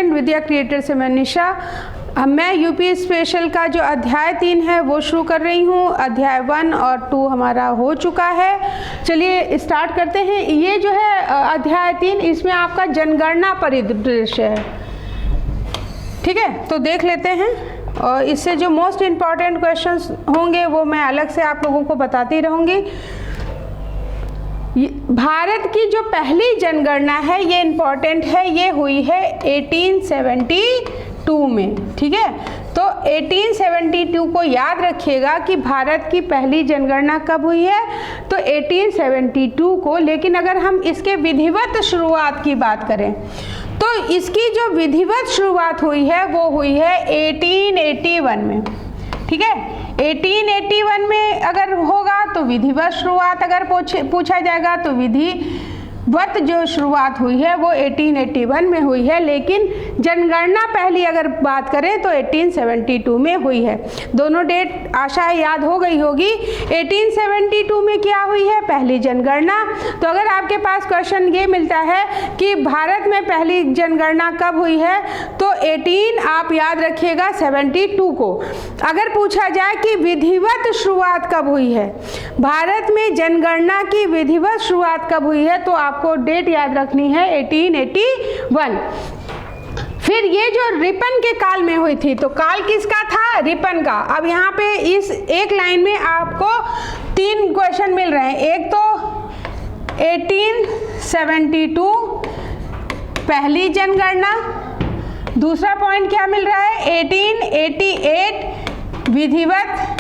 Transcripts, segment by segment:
Student, विद्या creator से मैं निशा। मैं यूपी स्पेशल का जो अध्याय 3 है वो शुरू कर रही हूँ। अध्याय 1 और 2 हमारा हो चुका है। चलिए स्टार्ट करते हैं। ये जो है अध्याय 3, इसमें आपका जनगणना परिदृश्य है। ठीक है, तो देख लेते हैं और इससे जो मोस्ट इम्पॉर्टेंट क्वेश्चंस होंगे वो मैं अलग से आप लोगों को बताती रहूँगी। भारत की जो पहली जनगणना है ये इम्पॉर्टेंट है, ये हुई है 1872 में। ठीक है, तो 1872 को याद रखिएगा कि भारत की पहली जनगणना कब हुई है, तो 1872 को। लेकिन अगर हम इसके विधिवत शुरुआत की बात करें तो इसकी जो विधिवत शुरुआत हुई है वो हुई है 1881 में। ठीक है, 1881 में अगर होगा तो विधिवत शुरुआत, अगर पूछा जाएगा तो विधिवत जो शुरुआत हुई है वो 1881 में हुई है। लेकिन जनगणना पहली अगर बात करें तो 1872 में हुई है। दोनों डेट आशा है याद हो गई होगी। 1872 में क्या हुई है, पहली जनगणना। तो अगर आपके पास क्वेश्चन ये मिलता है कि भारत में पहली जनगणना कब हुई है, तो 18 आप याद रखिएगा 72 को। अगर पूछा जाए कि विधिवत शुरुआत कब हुई है, भारत में जनगणना की विधिवत शुरुआत कब हुई है, तो आपको डेट याद रखनी है 1881। फिर ये जो रिपन के काल में हुई थी, तो काल किसका था, रिपन का। अब यहाँ पे इस एक लाइन में आपको 3 क्वेश्चन मिल रहे हैं। एक तो 1872 पहली जनगणना, दूसरा पॉइंट क्या मिल रहा है 1888 विधिवत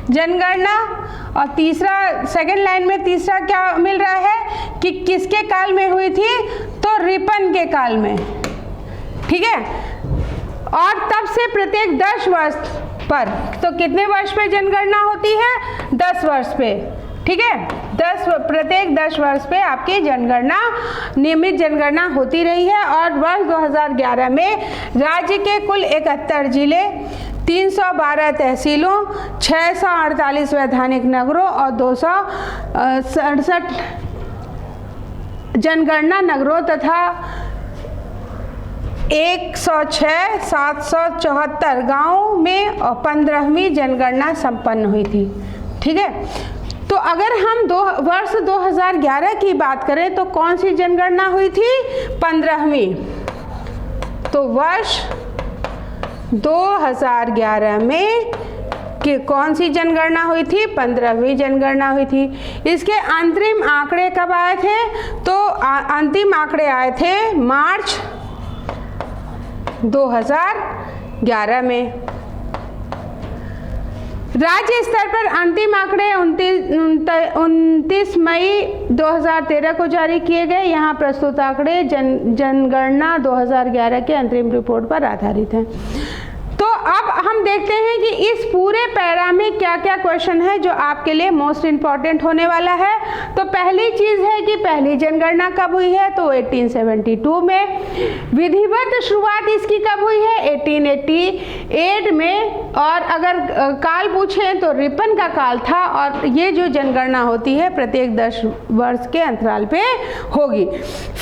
जनगणना, और तीसरा सेकंड लाइन में तीसरा क्या मिल रहा है कि किसके काल में हुई थी, तो रिपन के काल में। ठीक है, और तब से प्रत्येक 10 वर्ष पर, तो कितने वर्ष पे जनगणना होती है, 10 वर्ष पे। ठीक है, प्रत्येक 10 वर्ष पे आपकी जनगणना, नियमित जनगणना होती रही है। और वर्ष 2011 में राज्य के कुल 71 जिले, 312 तहसीलों, 648 वैधानिक नगरों और 267 जनगणना नगरों तथा 106,774 गाँवों में और 15वीं जनगणना संपन्न हुई थी। ठीक है, तो अगर हम वर्ष 2011 की बात करें तो कौन सी जनगणना हुई थी, 15वीं। तो वर्ष 2011 में कि कौन सी जनगणना हुई थी, 15वीं जनगणना हुई थी। इसके अंतरिम आंकड़े कब आए थे, तो अंतिम आंकड़े आए थे मार्च 2011 में। राज्य स्तर पर अंतिम आंकड़े 29 मई 2013 को जारी किए गए। यहाँ प्रस्तुत आंकड़े जनगणना 2011 के अंतरिम रिपोर्ट पर आधारित हैं। तो अब हम देखते हैं कि इस पूरे पैरा में क्या क्या क्वेश्चन है जो आपके लिए मोस्ट इम्पॉर्टेंट होने वाला है। तो पहली चीज़ है कि पहली जनगणना कब हुई है, तो 1872 में। विधिवत शुरुआत इसकी कब हुई है, 1888 में। और अगर काल पूछें तो रिपन का काल था। और ये जो जनगणना होती है प्रत्येक 10 वर्ष के अंतराल पे होगी।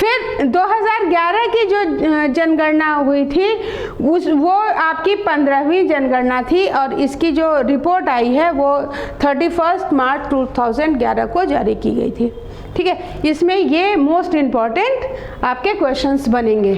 फिर 2011 की जो जनगणना हुई थी वो आपकी 15वीं जनगणना थी और इसकी जो रिपोर्ट आई है वो 31 मार्च 2011 को जारी की गई थी। ठीक है, इसमें ये मोस्ट इम्पॉर्टेंट आपके क्वेश्चंस बनेंगे।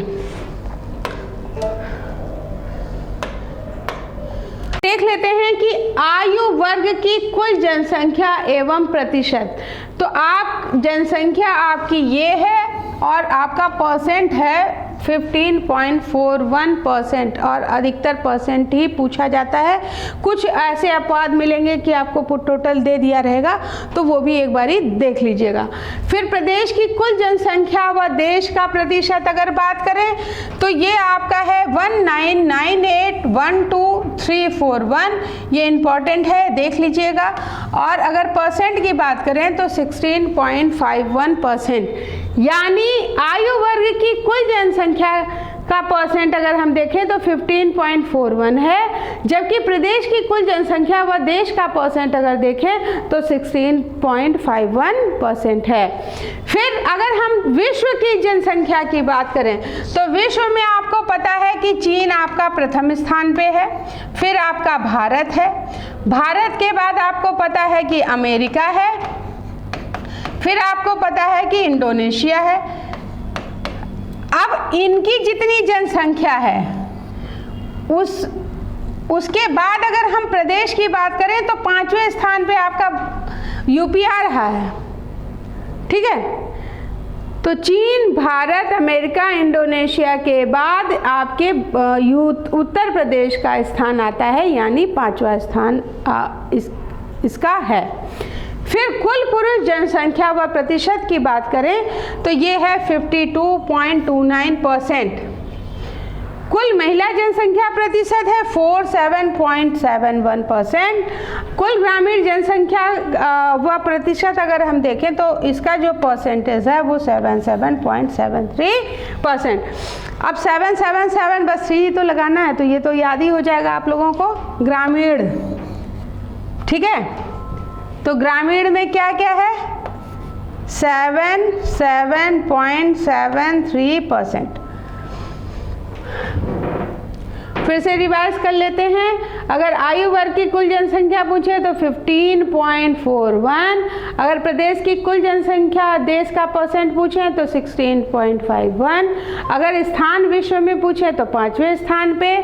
देख लेते हैं कि आयु वर्ग की कुल जनसंख्या एवं प्रतिशत। तो आप जनसंख्या आपकी ये है और आपका परसेंट है 15.41% और अधिकतर परसेंट ही पूछा जाता है। कुछ ऐसे अपवाद मिलेंगे कि आपको टोटल दे दिया रहेगा, तो वो भी एक बारी देख लीजिएगा। फिर प्रदेश की कुल जनसंख्या व देश का प्रतिशत अगर बात करें तो ये आपका है 199812,341। ये इम्पॉर्टेंट है, देख लीजिएगा। और अगर परसेंट की बात करें तो 16.51%। यानी आयु वर्ग की कुल जनसंख्या का परसेंट अगर हम देखें तो 15.41 है, जबकि प्रदेश की कुल जनसंख्या व देश का परसेंट अगर देखें तो 16.51% है। फिर अगर हम विश्व की जनसंख्या की बात करें तो विश्व में आपको पता है कि चीन आपका प्रथम स्थान पे है, फिर आपका भारत है, भारत के बाद आपको पता है कि अमेरिका है, फिर आपको पता है कि इंडोनेशिया है। अब इनकी जितनी जनसंख्या है उसके बाद अगर हम प्रदेश की बात करें तो 5वें स्थान पे आपका यूपी आ रहा है, ठीक है। तो चीन, भारत, अमेरिका, इंडोनेशिया के बाद आपके उत्तर प्रदेश का स्थान आता है, यानी 5वां स्थान इसका है। फिर कुल पुरुष जनसंख्या व प्रतिशत की बात करें तो ये है 52.29%। कुल महिला जनसंख्या प्रतिशत है 47.71%। कुल ग्रामीण जनसंख्या व प्रतिशत अगर हम देखें तो इसका जो परसेंटेज है वो 77.73%। अब 777 बस 3 तो लगाना है, तो ये तो याद ही हो जाएगा आप लोगों को, ग्रामीण, ठीक है। तो ग्रामीण में क्या क्या है, 77.73%। फिर से रिवाइज कर लेते हैं। अगर आयु वर्ग की कुल जनसंख्या पूछे तो 15.41, अगर प्रदेश की कुल जनसंख्या देश का परसेंट पूछे तो 16.51, अगर स्थान विश्व में पूछे तो 5वें स्थान पे,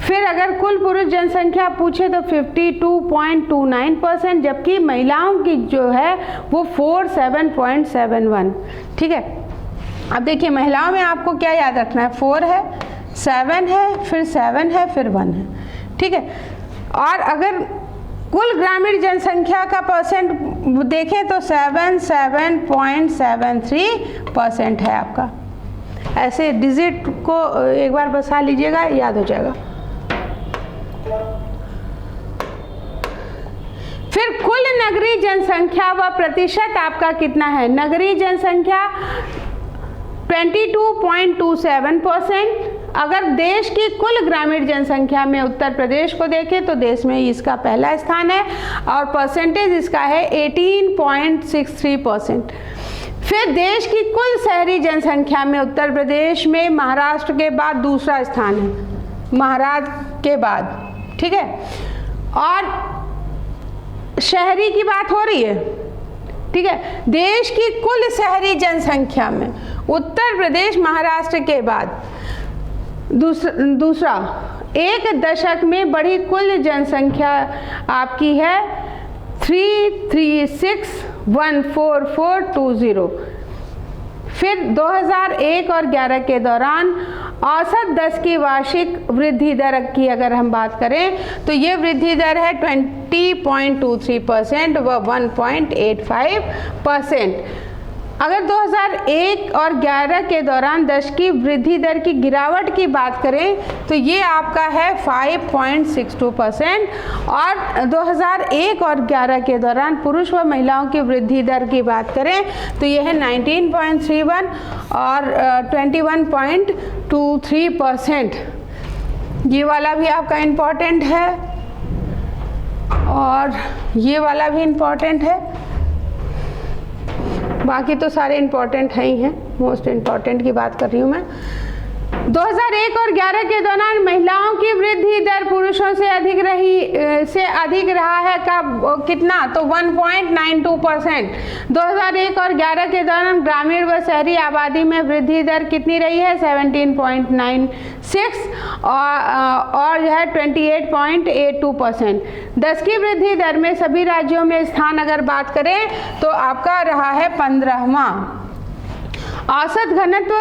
फिर अगर कुल पुरुष जनसंख्या पूछे तो 52.29%, जबकि महिलाओं की जो है वो 47.71, ठीक है। अब देखिए महिलाओं में आपको क्या याद रखना है, 4 है, 7 है, फिर 7 है, फिर 1 है, ठीक है। और अगर कुल ग्रामीण जनसंख्या का परसेंट देखें तो 77.73% है आपका। ऐसे डिजिट को एक बार बसा लीजिएगा, याद हो जाएगा। फिर कुल नगरीय जनसंख्या व प्रतिशत आपका कितना है, नगरीय जनसंख्या 22.27%। अगर देश की कुल ग्रामीण जनसंख्या में उत्तर प्रदेश को देखें तो देश में इसका पहला स्थान है और परसेंटेज इसका है 18.63%। फिर देश की कुल शहरी जनसंख्या में उत्तर प्रदेश में महाराष्ट्र के बाद दूसरा स्थान है, महाराष्ट्र के बाद, ठीक है। और शहरी की बात हो रही है, ठीक है। देश की कुल शहरी जनसंख्या में उत्तर प्रदेश महाराष्ट्र के बाद दूसरा, एक दशक में बढ़ी कुल जनसंख्या आपकी है 336,14420। फिर 2001 और 11 के दौरान औसत 10 की वार्षिक वृद्धि दर की अगर हम बात करें तो ये वृद्धि दर है 20.23% व 1.85%। अगर 2001 और 11 के दौरान 10 की वृद्धि दर की गिरावट की बात करें तो ये आपका है 5.62%। और 2001 और 11 के दौरान पुरुष व महिलाओं की वृद्धि दर की बात करें तो ये है 19.31 और 21.23%। ये वाला भी आपका इम्पॉर्टेंट है और ये वाला भी इम्पॉर्टेंट है। बाकी तो सारे इम्पॉर्टेंट है ही हैं, मोस्ट इम्पॉर्टेंट की बात कर रही हूँ मैं। 2001 और 11 के दौरान महिलाओं की वृद्धि दर पुरुषों से अधिक रहा है कब, कितना, तो 1.92%। 2001 और 11 के दौरान ग्रामीण व शहरी आबादी में वृद्धि दर कितनी रही है, 17.96 और जो है 28.82%। 10 की वृद्धि दर में सभी राज्यों में स्थान अगर बात करें तो आपका रहा है 15वां। औसत घनत्व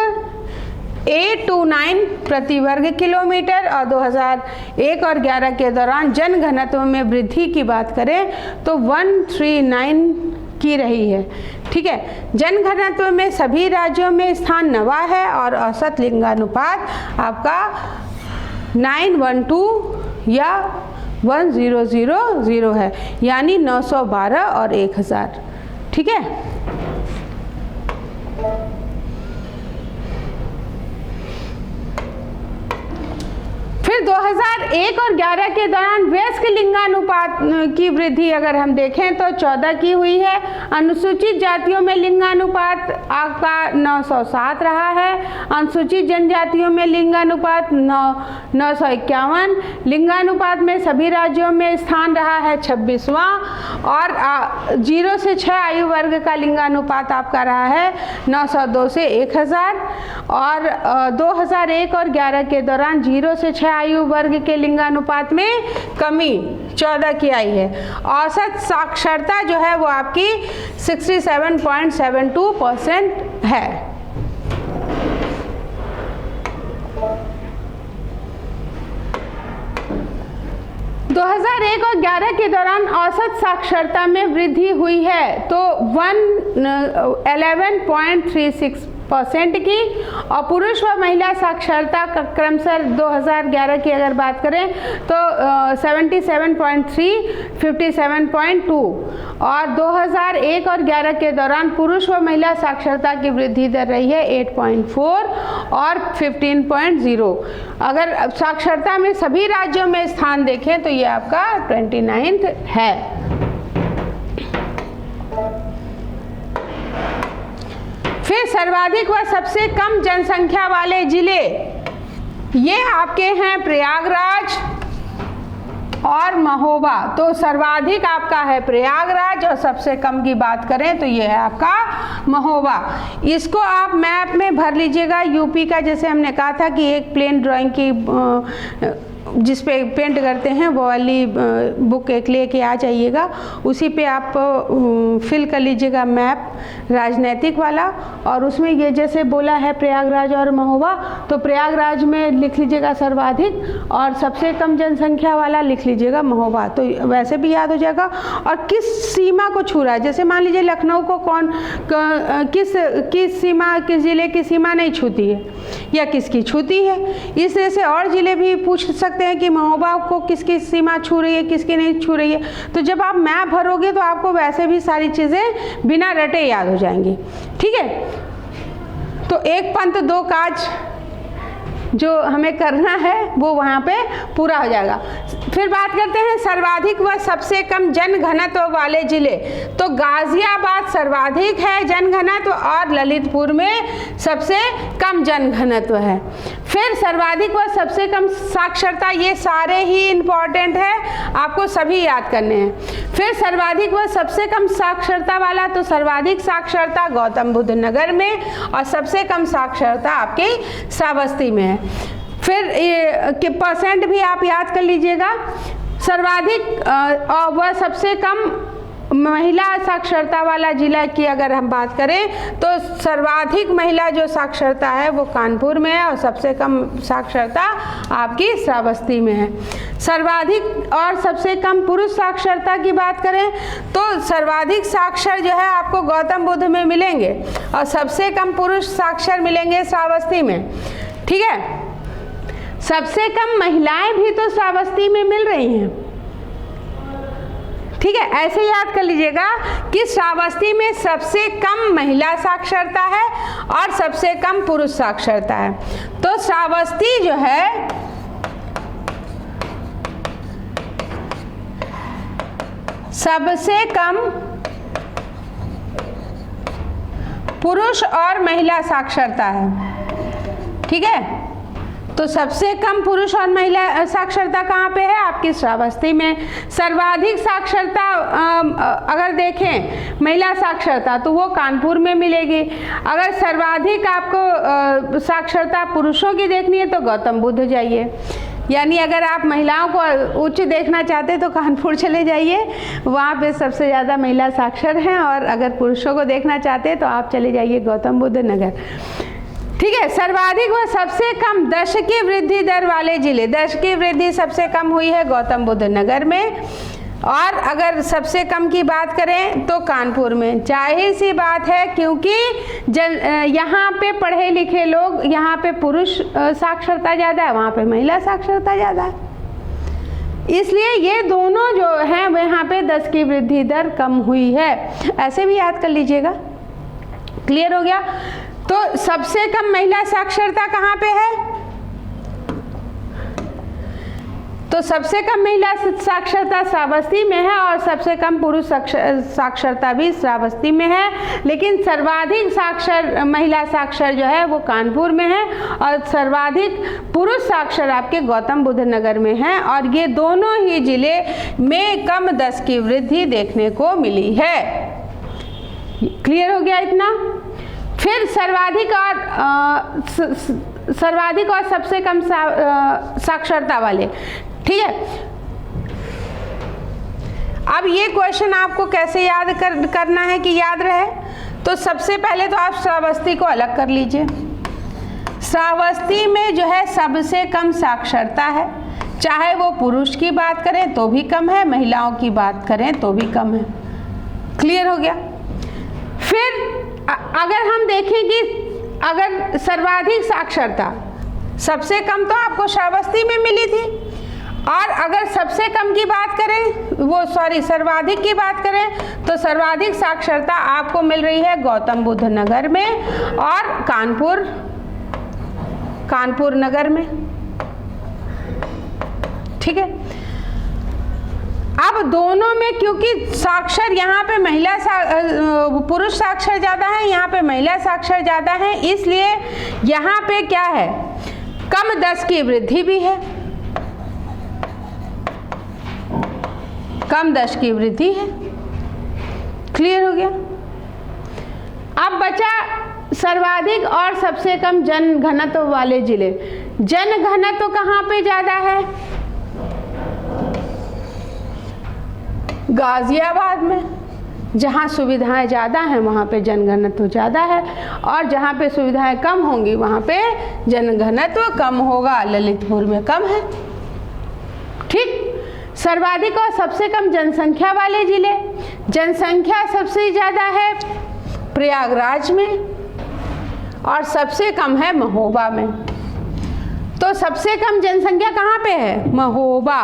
829 प्रति वर्ग किलोमीटर और 2001 और 11 के दौरान जन घनत्व में वृद्धि की बात करें तो 139 की रही है, ठीक है। जन घनत्व में सभी राज्यों में स्थान 9वां है और औसत लिंगानुपात आपका 912 या 1000 है, यानी 912 और 1000, ठीक है। 2001 और 11 के दौरान वयस्क लिंगानुपात की वृद्धि अगर हम देखें तो 14 की हुई है। अनुसूचित जातियों में लिंगानुपात आपका 907 रहा है। अनुसूचित जनजातियों में लिंगानुपात 951। लिंगानुपात में सभी राज्यों में स्थान रहा है 26वां। और 0 से 6 आयु वर्ग का लिंगानुपात आपका रहा है 902 से 1000। और 2001 और 11 के दौरान 0 से 6 आयु वर्ग के लिंगानुपात में कमी 14 की आई है। औसत साक्षरता जो है वो आपकी 67.72% है। दो 2001 और 11 के दौरान औसत साक्षरता में वृद्धि हुई है तो 11.36% की। और पुरुष व महिला साक्षरता का क्रमशः 2011 की अगर बात करें तो 77.3, 57.2। और 2001 और 11 के दौरान पुरुष व महिला साक्षरता की वृद्धि दर रही है 8.4 और 15.0। अगर साक्षरता में सभी राज्यों में स्थान देखें तो ये आपका 29th है। फिर सर्वाधिक व सबसे कम जनसंख्या वाले जिले ये आपके हैं प्रयागराज और महोबा। तो सर्वाधिक आपका है प्रयागराज और सबसे कम की बात करें तो ये है आपका महोबा। इसको आप मैप में भर लीजिएगा यूपी का, जैसे हमने कहा था कि एक प्लेन ड्राइंग की जिस पे पेंट करते हैं वो वाली बुक एक लेके आ जाइएगा, उसी पे आप फिल कर लीजिएगा मैप राजनैतिक वाला। और उसमें ये जैसे बोला है प्रयागराज और महोबा, तो प्रयागराज में लिख लीजिएगा सर्वाधिक और सबसे कम जनसंख्या वाला लिख लीजिएगा महोबा, तो वैसे भी याद हो जाएगा। और किस सीमा को छू रहा है, जैसे मान लीजिए लखनऊ को किस सीमा, किस ज़िले की सीमा नहीं छूती है या किसकी छूती है, इस तरह से और ज़िले भी पूछ सकते हैं कि महोबा को किसकी सीमा छू रही है, किसकी नहीं छू रही है। तो जब आप मैप भरोगे तो आपको वैसे भी सारी चीज़ें बिना रटे याद हो जाएंगी। ठीक है, तो एक पंथ दो काज जो हमें करना है वो वहाँ पे पूरा हो जाएगा। फिर बात करते हैं सर्वाधिक व सबसे कम जनघनत्व वाले जिले। तो गाजियाबाद सर्वाधिक है जनघनत्व और ललितपुर में सबसे कम जनघनत्व है। फिर सर्वाधिक व सबसे कम साक्षरता, ये सारे ही इम्पॉर्टेंट है, आपको सभी याद करने हैं। फिर सर्वाधिक व सबसे कम साक्षरता वाला, तो सर्वाधिक साक्षरता गौतम बुद्ध नगर में और सबसे कम साक्षरता आपके श्रावस्ती में है। फिर ये परसेंट भी आप याद कर लीजिएगा। सर्वाधिक व सबसे कम महिला साक्षरता वाला जिला की अगर हम बात करें तो सर्वाधिक महिला जो साक्षरता है वो कानपुर में है और सबसे कम साक्षरता आपकी श्रावस्ती में है। सर्वाधिक और सबसे कम पुरुष साक्षरता की बात करें तो सर्वाधिक साक्षर जो है आपको गौतम बुद्ध में मिलेंगे और सबसे कम पुरुष साक्षर मिलेंगे श्रावस्ती में। ठीक है, सबसे कम महिलाएं भी तो श्रावस्ती में मिल रही हैं। ठीक है, ऐसे याद कर लीजिएगा कि श्रावस्ती में सबसे कम महिला साक्षरता है और सबसे कम पुरुष साक्षरता है। तो श्रावस्ती जो है सबसे कम पुरुष और महिला साक्षरता है। ठीक है, तो सबसे कम पुरुष और महिला साक्षरता कहाँ पे है? आपकी श्रावस्ती में। सर्वाधिक साक्षरता अगर देखें महिला साक्षरता तो वो कानपुर में मिलेगी। अगर सर्वाधिक आपको साक्षरता पुरुषों की देखनी है तो गौतम बुद्ध जाइए, यानी अगर आप महिलाओं को उच्च देखना चाहते हैं तो कानपुर चले जाइए, वहाँ पे सबसे ज़्यादा महिला साक्षर हैं। और अगर पुरुषों को देखना चाहते हैं तो आप चले जाइए गौतम बुद्ध नगर। ठीक है, सर्वाधिक व सबसे कम दशकीय वृद्धि दर वाले जिले, दशकीय वृद्धि सबसे कम हुई है गौतम बुद्ध नगर में। और अगर सबसे कम की बात करें तो कानपुर में। जाहिर सी बात है क्योंकि यहाँ पे पढ़े लिखे लोग, यहाँ पे पुरुष साक्षरता ज़्यादा है, वहाँ पे महिला साक्षरता ज़्यादा है, इसलिए ये दोनों जो हैं वो यहाँ पे 10 की वृद्धि दर कम हुई है। ऐसे भी याद कर लीजिएगा। क्लियर हो गया? तो सबसे कम महिला साक्षरता कहाँ पे है? तो सबसे कम महिला साक्षरता श्रावस्ती में है और सबसे कम पुरुष साक्षरता भी श्रावस्ती में है, लेकिन सर्वाधिक महिला साक्षर जो है वो कानपुर में है और सर्वाधिक पुरुष साक्षर आपके गौतम बुद्ध नगर में है, और ये दोनों ही जिले में कम 10 की वृद्धि देखने को मिली है। क्लियर हो गया इतना? फिर सर्वाधिक और सबसे कम साक्षरता वाले, ठीक है। अब ये क्वेश्चन आपको कैसे याद करना है कि याद रहे, तो सबसे पहले तो आप श्रावस्ती को अलग कर लीजिए। श्रावस्ती में जो है सबसे कम साक्षरता है, चाहे वो पुरुष की बात करें तो भी कम है, महिलाओं की बात करें तो भी कम है। क्लियर हो गया? फिर अगर हम देखें कि अगर सर्वाधिक साक्षरता, सबसे कम तो आपको श्रावस्ती में मिली थी, और अगर सबसे कम की बात करें सर्वाधिक की बात करें तो सर्वाधिक साक्षरता आपको मिल रही है गौतम बुद्ध नगर में और कानपुर नगर में, ठीक है। अब दोनों में क्योंकि साक्षर यहाँ पे पुरुष साक्षर ज़्यादा है, यहाँ पे महिला साक्षर ज़्यादा है, इसलिए यहाँ पे क्या है, कम 10 की वृद्धि भी है, कम 10 की वृद्धि है। क्लियर हो गया? अब बचा सर्वाधिक और सबसे कम जन घनत्व वाले जिले। जन घनत्व कहाँ पे ज़्यादा है? गाजियाबाद में। जहाँ सुविधाएं ज़्यादा हैं वहाँ पे जनघनत्व ज़्यादा है, और जहाँ पे सुविधाएं कम होंगी वहाँ पे जनघनत्व कम होगा। ललितपुर में कम है, ठीक। सर्वाधिक और सबसे कम जनसंख्या वाले जिले। जनसंख्या सबसे ज़्यादा है प्रयागराज में और सबसे कम है महोबा में। तो सबसे कम जनसंख्या कहाँ पे है? महोबा।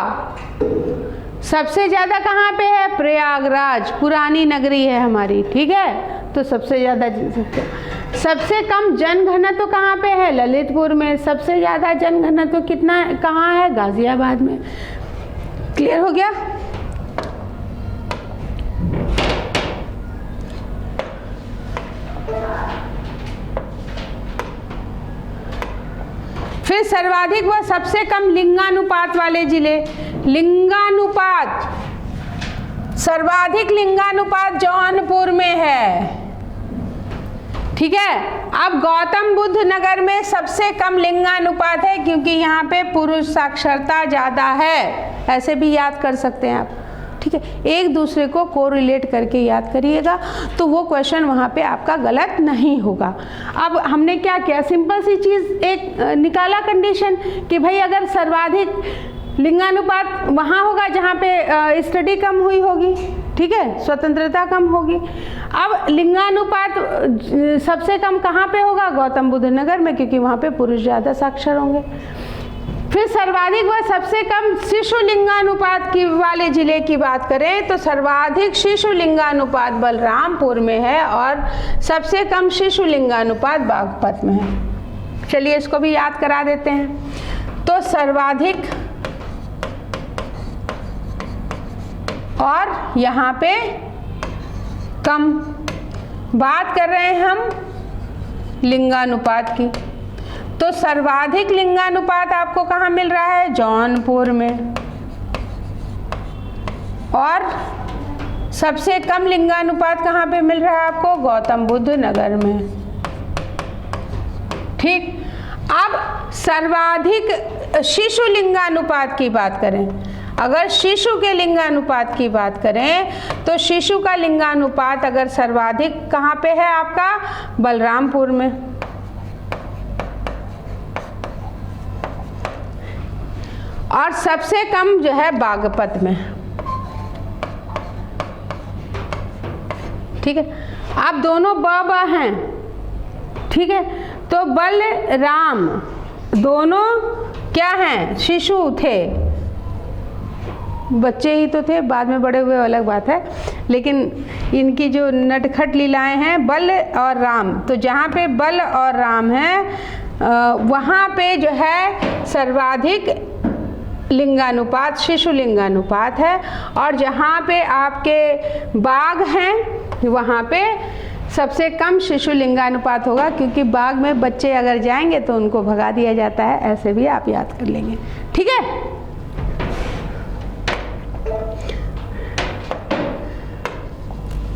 सबसे ज़्यादा कहाँ पे है? प्रयागराज, पुरानी नगरी है हमारी, ठीक है। तो सबसे ज़्यादा जनसंख्या। सबसे कम जनघनत्व कहाँ पे है? ललितपुर में। सबसे ज़्यादा जनघनत्व कितना कहाँ है? गाजियाबाद में। क्लियर हो गया? फिर सर्वाधिक व सबसे कम लिंगानुपात वाले जिले। लिंगानुपात, सर्वाधिक लिंगानुपात जौनपुर में है, ठीक है। अब गौतम बुद्ध नगर में सबसे कम लिंगानुपात है क्योंकि यहाँ पे पुरुष साक्षरता ज़्यादा है। ऐसे भी याद कर सकते हैं आप, ठीक है। एक दूसरे को कोरिलेट करके याद करिएगा तो वो क्वेश्चन वहाँ पे आपका गलत नहीं होगा। अब हमने क्या किया, सिंपल सी चीज़ एक निकाला कंडीशन कि भाई अगर सर्वाधिक लिंगानुपात वहाँ होगा जहाँ पे स्टडी कम हुई होगी, ठीक है, स्वतंत्रता कम होगी। अब लिंगानुपात सबसे कम कहाँ पे होगा? गौतम बुद्ध नगर में, क्योंकि वहाँ पे पुरुष ज़्यादा साक्षर होंगे। फिर सर्वाधिक व सबसे कम शिशु लिंगानुपात की वाले जिले की बात करें तो सर्वाधिक शिशु लिंगानुपात बलरामपुर में है और सबसे कम शिशु लिंगानुपात बागपत में है। चलिए इसको भी याद करा देते हैं। तो सर्वाधिक और यहाँ पे कम, बात कर रहे हैं हम लिंगानुपात की। तो सर्वाधिक लिंगानुपात आपको कहाँ मिल रहा है? जौनपुर में। और सबसे कम लिंगानुपात कहाँ पे मिल रहा है आपको? गौतम बुद्ध नगर में, ठीक। अब सर्वाधिक शिशु लिंगानुपात की बात करें, अगर शिशु के लिंगानुपात की बात करें तो शिशु का लिंगानुपात अगर सर्वाधिक कहाँ पे है आपका? बलरामपुर में। और सबसे कम जो है बागपत में, ठीक है। आप दोनों ब हैं, ठीक है। तो बलराम दोनों क्या हैं? शिशु थे, बच्चे ही तो थे, बाद में बड़े हुए अलग बात है, लेकिन इनकी जो नटखट लीलाएं हैं बल और राम, तो जहाँ पे बल और राम हैं वहाँ पे जो है सर्वाधिक लिंगानुपात शिशु लिंगानुपात है, और जहाँ पे आपके बाघ हैं वहाँ पे सबसे कम शिशु लिंगानुपात होगा, क्योंकि बाघ में बच्चे अगर जाएंगे तो उनको भगा दिया जाता है। ऐसे भी आप याद कर लेंगे, ठीक है।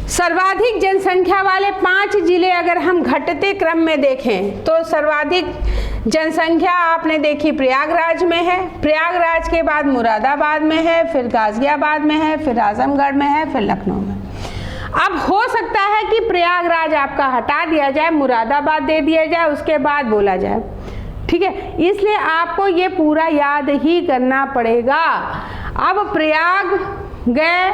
सर्वाधिक जनसंख्या वाले 5 जिले अगर हम घटते क्रम में देखें तो सर्वाधिक जनसंख्या आपने देखी प्रयागराज में है, प्रयागराज के बाद मुरादाबाद में है, फिर गाजियाबाद में है, फिर आजमगढ़ में है, फिर लखनऊ में। अब हो सकता है कि प्रयागराज आपका हटा दिया जाए, मुरादाबाद दे दिया जाए, उसके बाद बोला जाए, ठीक है। इसलिए आपको ये पूरा याद ही करना पड़ेगा। अब प्रयाग गए,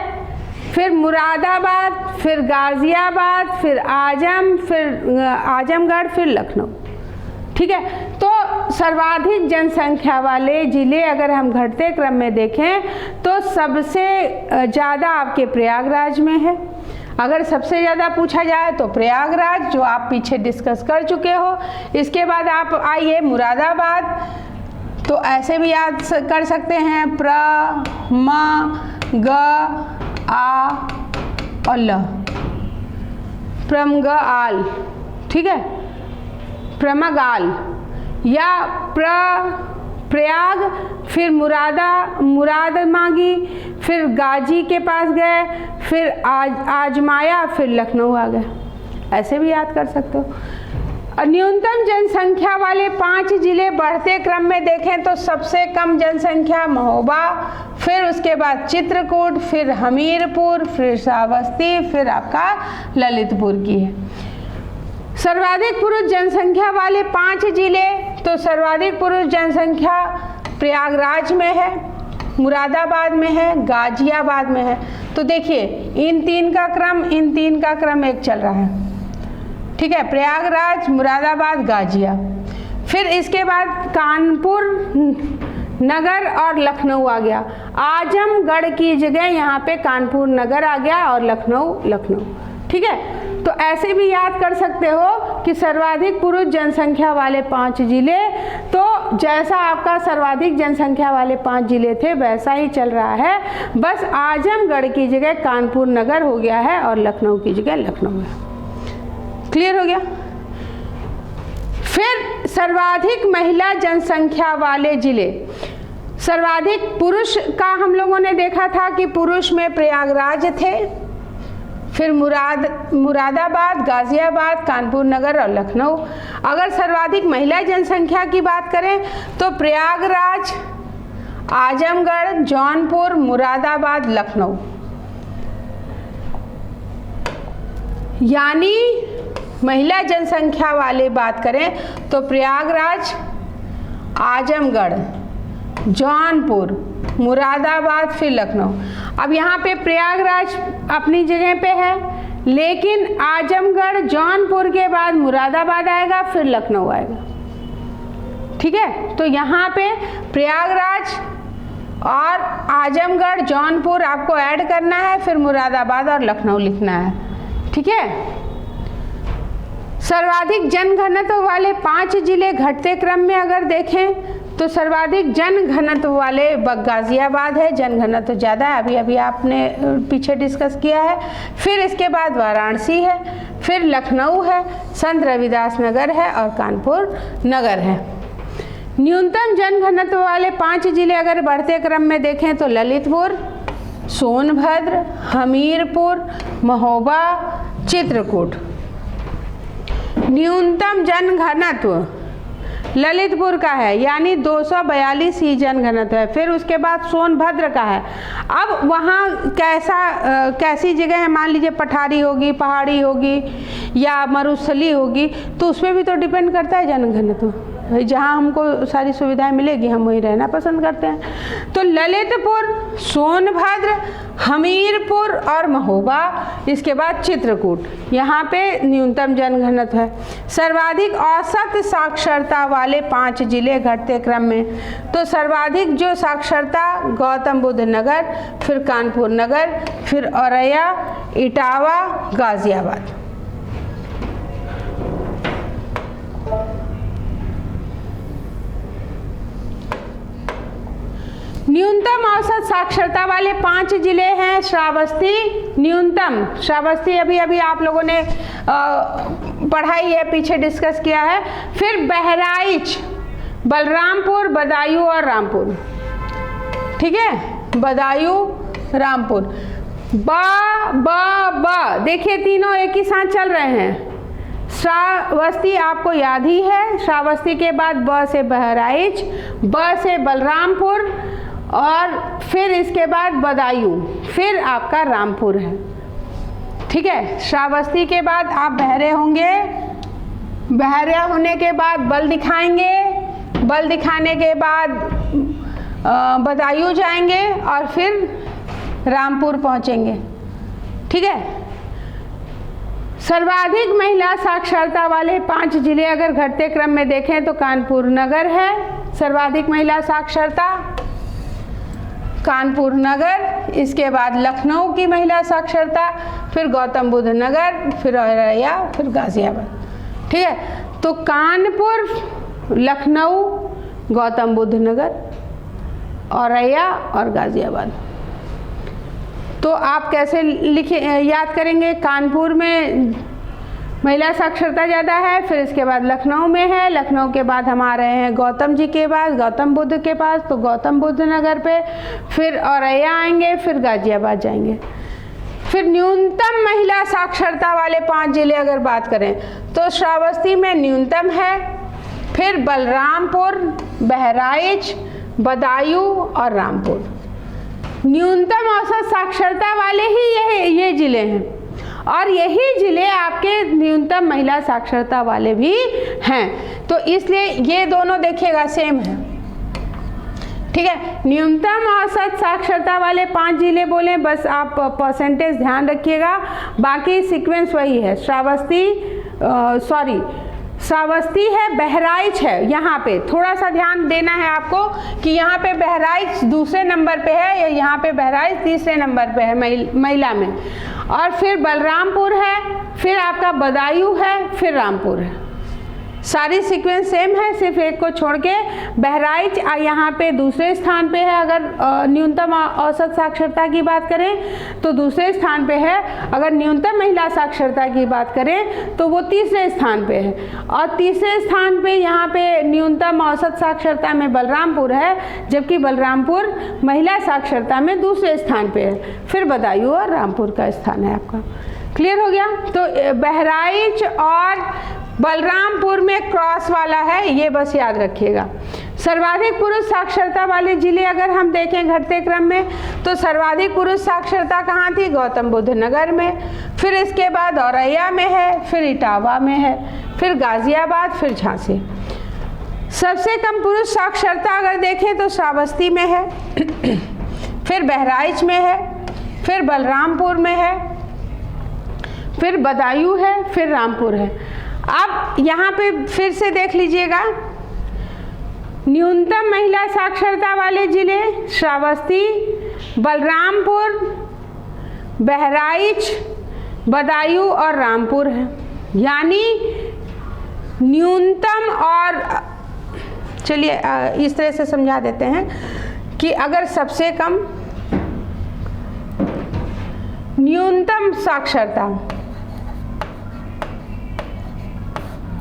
फिर मुरादाबाद, फिर गाजियाबाद, फिर आजमगढ़, फिर लखनऊ, ठीक है। तो सर्वाधिक जनसंख्या वाले जिले अगर हम घटते क्रम में देखें तो सबसे ज़्यादा आपके प्रयागराज में है। अगर सबसे ज़्यादा पूछा जाए तो प्रयागराज, जो आप पीछे डिस्कस कर चुके हो। इसके बाद आप आइए मुरादाबाद, तो ऐसे भी याद कर सकते हैं, प्र म ग आ और ल, प्रमग आल, ठीक है, प्रमगाल, या प्रयाग, फिर मुरादमागी, फिर गाजी के पास गए, फिर आजमाया, फिर लखनऊ आ गए। ऐसे भी याद कर सकते हो। न्यूनतम जनसंख्या वाले 5 जिले बढ़ते क्रम में देखें तो सबसे कम जनसंख्या महोबा, फिर उसके बाद चित्रकूट, फिर हमीरपुर, फिर श्रावस्ती, फिर आपका ललितपुर की है। सर्वाधिक पुरुष जनसंख्या वाले 5 जिले, तो सर्वाधिक पुरुष जनसंख्या प्रयागराज में है, मुरादाबाद में है, गाजियाबाद में है। तो देखिए इन तीन का क्रम एक चल रहा है, ठीक है। प्रयागराज, मुरादाबाद, गाजिया, फिर इसके बाद कानपुर नगर और लखनऊ आ गया। आजमगढ़ की जगह यहाँ पे कानपुर नगर आ गया और लखनऊ, ठीक है। तो ऐसे भी याद कर सकते हो कि सर्वाधिक पुरुष जनसंख्या वाले 5 जिले, तो जैसा आपका सर्वाधिक जनसंख्या वाले 5 जिले थे वैसा ही चल रहा है, बस आजमगढ़ की जगह कानपुर नगर हो गया है और लखनऊ की जगह लखनऊ है। क्लियर हो गया। फिर सर्वाधिक महिला जनसंख्या वाले जिले, सर्वाधिक पुरुष का हम लोगों ने देखा था कि पुरुष में प्रयागराज थे, फिर मुरादाबाद, गाजियाबाद, कानपुर नगर और लखनऊ। अगर सर्वाधिक महिला जनसंख्या की बात करें तो प्रयागराज, आजमगढ़, जौनपुर, मुरादाबाद, लखनऊ। यानी महिला जनसंख्या वाले बात करें तो प्रयागराज, आजमगढ़, जौनपुर, मुरादाबाद, फिर लखनऊ। अब यहाँ पे प्रयागराज अपनी जगह पे है, लेकिन आजमगढ़, जौनपुर के बाद मुरादाबाद आएगा, फिर लखनऊ आएगा, ठीक है। तो यहाँ पे प्रयागराज और आजमगढ़, जौनपुर आपको ऐड करना है, फिर मुरादाबाद और लखनऊ लिखना है, ठीक है। सर्वाधिक जनघनत्व वाले 5 जिले घटते क्रम में अगर देखें तो सर्वाधिक जनघनत्व वाले गाजियाबाद है, जनघनत्व ज़्यादा है, अभी आपने पीछे डिस्कस किया है। फिर इसके बाद वाराणसी है, फिर लखनऊ है, संत रविदास नगर है और कानपुर नगर है। न्यूनतम जनघनत्व वाले 5 जिले अगर बढ़ते क्रम में देखें तो ललितपुर, सोनभद्र, हमीरपुर, महोबा, चित्रकूट। न्यूनतम जनघनत्व ललितपुर का है, यानी 242 ही जनघनत्व है। फिर उसके बाद सोनभद्र का है। अब वहाँ कैसी जगह है, मान लीजिए पठारी होगी, पहाड़ी होगी या मरुस्थली होगी, तो उसमें भी तो डिपेंड करता है जनघनत्व। जहाँ हमको सारी सुविधाएं मिलेगी हम वहीं रहना पसंद करते हैं। तो ललितपुर, सोनभद्र, हमीरपुर और महोबा, इसके बाद चित्रकूट, यहाँ पे न्यूनतम जनघनत्व है। सर्वाधिक औसत साक्षरता वाले 5 जिले घटते क्रम में, तो सर्वाधिक जो साक्षरता गौतम बुद्ध नगर, फिर कानपुर नगर, फिर औरैया, इटावा, गाजियाबाद। न्यूनतम औसत साक्षरता वाले 5 जिले हैं श्रावस्ती, न्यूनतम श्रावस्ती अभी अभी आप लोगों ने पढ़ाई है, पीछे डिस्कस किया है। फिर बहराइच, बलरामपुर, बदायूं और रामपुर। ठीक है, बदायूं, रामपुर। ब देखिए तीनों एक ही साथ चल रहे हैं। श्रावस्ती आपको याद ही है, श्रावस्ती के बाद ब से बहराइच, ब से बलरामपुर और फिर इसके बाद बदायूं, फिर आपका रामपुर है। ठीक है, श्रावस्ती के बाद आप बहरे होंगे, बहरे होने के बाद बल दिखाएंगे, बल दिखाने के बाद बदायूं जाएंगे और फिर रामपुर पहुंचेंगे। ठीक है, सर्वाधिक महिला साक्षरता वाले 5 जिले अगर घटते क्रम में देखें तो कानपुर नगर है सर्वाधिक महिला साक्षरता, कानपुर नगर, इसके बाद लखनऊ की महिला साक्षरता, फिर गौतम बुद्ध नगर, फिर औरैया, फिर गाजियाबाद। ठीक है, तो कानपुर, लखनऊ, गौतम बुद्ध नगर, औरैया और गाजियाबाद। तो आप कैसे लिखे याद करेंगे? कानपुर में महिला साक्षरता ज़्यादा है, फिर इसके बाद लखनऊ में है, लखनऊ के बाद हम आ रहे हैं गौतम जी के पास, गौतम बुद्ध के पास, तो गौतम बुद्ध नगर पे, फिर औरैया आएंगे, फिर गाजियाबाद जाएंगे। फिर न्यूनतम महिला साक्षरता वाले 5 जिले अगर बात करें तो श्रावस्ती में न्यूनतम है, फिर बलरामपुर, बहराइच, बदायूं और रामपुर। न्यूनतम औसत साक्षरता वाले ही ये जिले हैं और यही जिले आपके न्यूनतम महिला साक्षरता वाले भी हैं, तो इसलिए ये दोनों देखिएगा सेम है। ठीक है, श्रावस्ती औसत साक्षरता वाले 5 जिले बोले, बस आप परसेंटेज ध्यान रखिएगा, बाकी सीक्वेंस वही है। श्रावस्ती है, बहराइच है, यहाँ पे थोड़ा सा ध्यान देना है आपको कि यहाँ पे बहराइच दूसरे नंबर पे है या यहाँ पे बहराइच तीसरे नंबर पे है महिला में, और फिर बलरामपुर है, फिर आपका बदायूं है, फिर रामपुर है। सारी सीक्वेंस सेम है, सिर्फ एक को छोड़ के बहराइच यहाँ पे दूसरे स्थान पे है। अगर न्यूनतम औसत साक्षरता की बात करें तो दूसरे स्थान पे है, अगर न्यूनतम महिला साक्षरता की बात करें तो वो तीसरे स्थान पे है, और तीसरे स्थान पे यहाँ पे न्यूनतम औसत साक्षरता में बलरामपुर है, जबकि बलरामपुर महिला साक्षरता में दूसरे स्थान पे है, फिर बदायूं और रामपुर का स्थान है आपका। क्लियर हो गया? तो बहराइच और बलरामपुर में क्रॉस वाला है, ये बस याद रखिएगा। सर्वाधिक पुरुष साक्षरता वाले जिले अगर हम देखें घटते क्रम में तो सर्वाधिक पुरुष साक्षरता कहाँ थी? गौतम बुद्ध नगर में, फिर इसके बाद औरैया में है, फिर इटावा में है, फिर गाजियाबाद, फिर झांसी। सबसे कम पुरुष साक्षरता अगर देखें तो श्रावस्ती में है, फिर बहराइच में है, फिर बलरामपुर में है, फिर बदायूं है, फिर रामपुर है। अब यहाँ पे फिर से देख लीजिएगा, न्यूनतम महिला साक्षरता वाले जिले श्रावस्ती, बलरामपुर, बहराइच, बदायूं और रामपुर है। यानी न्यूनतम, और चलिए इस तरह से समझा देते हैं कि अगर सबसे कम न्यूनतम साक्षरता,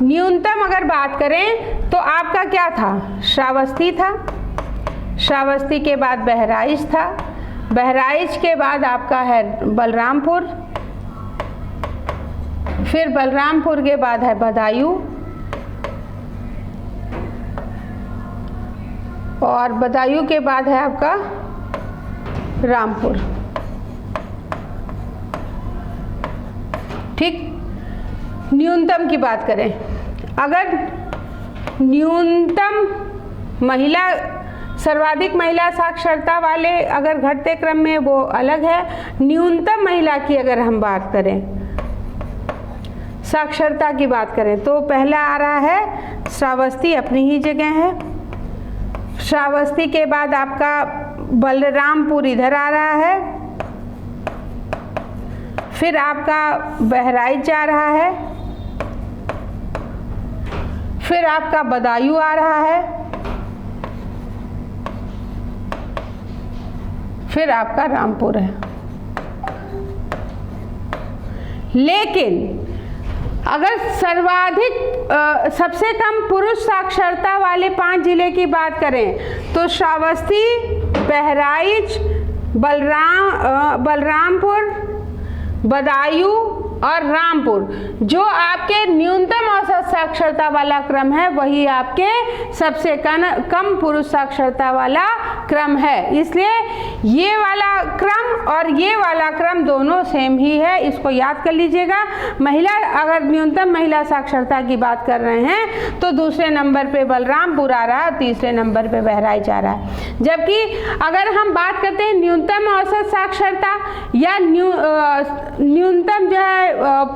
न्यूनतम अगर बात करें तो आपका क्या था? श्रावस्ती था, श्रावस्ती के बाद बहराइच था, बहराइच के बाद आपका है बलरामपुर, फिर बलरामपुर के बाद है बदायूं, और बदायूं के बाद है आपका रामपुर। ठीक, न्यूनतम की बात करें, अगर न्यूनतम महिला, सर्वाधिक महिला साक्षरता वाले अगर घटते क्रम में वो अलग है, न्यूनतम महिला की अगर हम बात करें, साक्षरता की बात करें तो पहला आ रहा है श्रावस्ती, अपनी ही जगह है। श्रावस्ती के बाद आपका बलरामपुर इधर आ रहा है, फिर आपका बहराइच आ रहा है, फिर आपका बदायूं आ रहा है, फिर आपका रामपुर है। लेकिन अगर सर्वाधिक सबसे कम पुरुष साक्षरता वाले 5 जिले की बात करें तो श्रावस्ती, बहराइच, बलरामपुर, बदायूं और रामपुर, जो आपके न्यूनतम औसत साक्षरता वाला क्रम है वही आपके सबसे कम पुरुष साक्षरता वाला क्रम है। इसलिए ये वाला क्रम और ये वाला क्रम दोनों सेम ही है, इसको याद कर लीजिएगा। महिला, अगर न्यूनतम महिला साक्षरता की बात कर रहे हैं तो दूसरे नंबर पे बलरामपुर आ रहा है, तीसरे नंबर पे बहराइच आ रहा है। जबकि अगर हम बात करते हैं न्यूनतम औसत साक्षरता या न्यूनतम जो है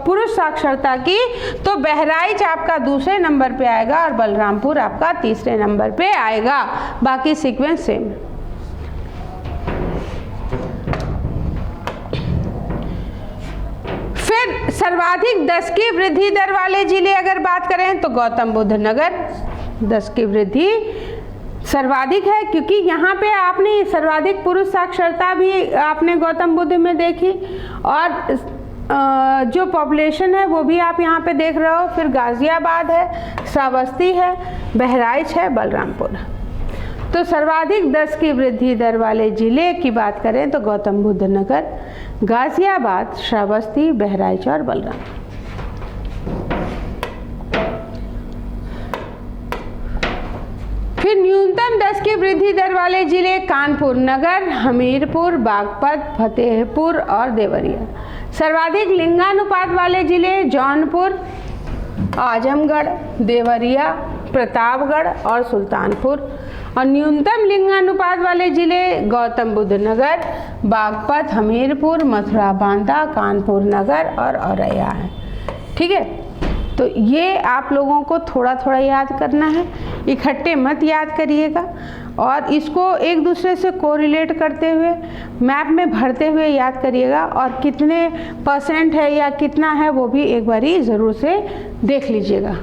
पुरुष साक्षरता की, तो बहराइच आपका दूसरे नंबर पे आएगा और बलरामपुर आपका तीसरे नंबर पे आएगा। बाकी सीक्वेंस सेम। फिर सर्वाधिक 10 की वृद्धि दर वाले जिले अगर बात करें तो गौतम बुद्ध नगर 10 की वृद्धि सर्वाधिक है, क्योंकि यहाँ पे आपने सर्वाधिक पुरुष साक्षरता भी आपने गौतम बुद्ध में देखी और जो पॉपुलेशन है वो भी आप यहाँ पे देख रहे हो। फिर गाजियाबाद है, श्रावस्ती है, बहराइच है, बलरामपुर है। तो सर्वाधिक 10 की वृद्धि दर वाले जिले की बात करें तो गौतम बुद्ध नगर, गाजियाबाद, श्रावस्ती, बहराइच और बलरामपुर। फिर न्यूनतम 10 की वृद्धि दर वाले जिले कानपुर नगर, हमीरपुर, बागपत, फतेहपुर और देवरिया। सर्वाधिक लिंगानुपात वाले जिले जौनपुर, आजमगढ़, देवरिया, प्रतापगढ़ और सुल्तानपुर। और न्यूनतम लिंगानुपात वाले जिले गौतम बुद्ध नगर, बागपत, हमीरपुर, मथुरा बांदा, कानपुर नगर और औरैया है। ठीक है, तो ये आप लोगों को थोड़ा थोड़ा याद करना है, इकट्ठे मत याद करिएगा और इसको एक दूसरे से कोरिलेट करते हुए मैप में भरते हुए याद करिएगा। और कितने % है या कितना है वो भी एक बारी ज़रूर से देख लीजिएगा।